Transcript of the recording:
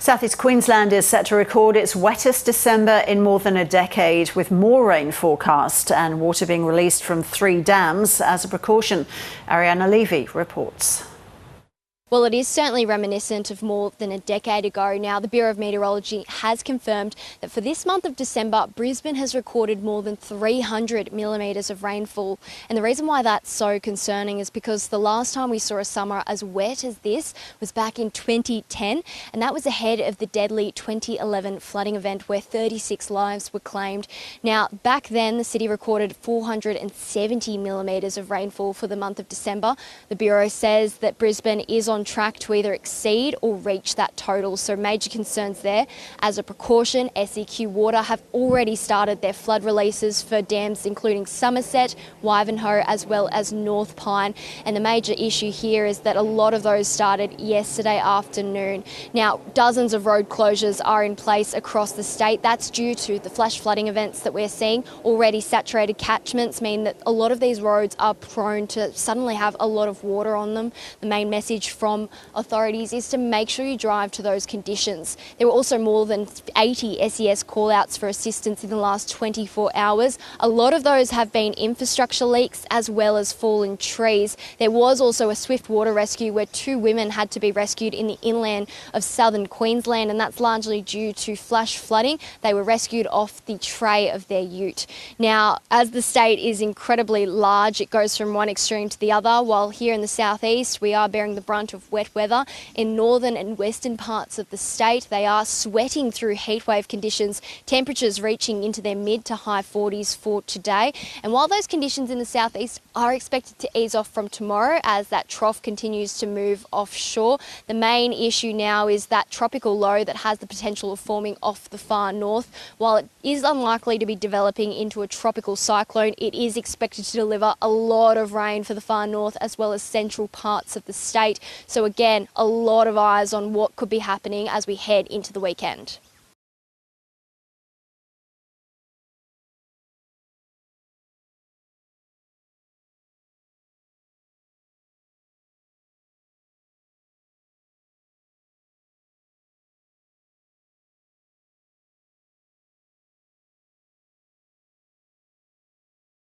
Southeast Queensland is set to record its wettest December in more than a decade, with more rain forecast and water being released from 3 dams as a precaution. Ariana Levy reports. Well, it is certainly reminiscent of more than a decade ago. Now, the Bureau of Meteorology has confirmed that for this month of December, Brisbane has recorded more than 300 millimetres of rainfall. And the reason why that's so concerning is because the last time we saw a summer as wet as this was back in 2010, and that was ahead of the deadly 2011 flooding event where 36 lives were claimed. Now, back then, the city recorded 470 millimetres of rainfall for the month of December. The Bureau says that Brisbane is on track to either exceed or reach that total. So major concerns there. As a precaution, SEQ Water have already started their flood releases for dams including Somerset, Wivenhoe as well as North Pine. And the major issue here is that a lot of those started yesterday afternoon. Now, dozens of road closures are in place across the state. That's due to the flash flooding events that we're seeing. Already saturated catchments mean that a lot of these roads are prone to suddenly have a lot of water on them. The main message from authorities is to make sure you drive to those conditions. There were also more than 80 SES call-outs for assistance in the last 24 hours. A lot of those have been infrastructure leaks as well as fallen trees. There was also a swift water rescue where 2 women had to be rescued in the inland of southern Queensland, and that's largely due to flash flooding. They were rescued off the tray of their ute. Now, as the state is incredibly large, it goes from one extreme to the other, while here in the southeast we are bearing the brunt of wet weather. In northern and western parts of the state, they are sweating through heatwave conditions, temperatures reaching into their mid to high 40s for today. And while those conditions in the southeast are expected to ease off from tomorrow as that trough continues to move offshore, the main issue now is that tropical low that has the potential of forming off the far north. While it is unlikely to be developing into a tropical cyclone, it is expected to deliver a lot of rain for the far north as well as central parts of the state. So again, a lot of eyes on what could be happening as we head into the weekend.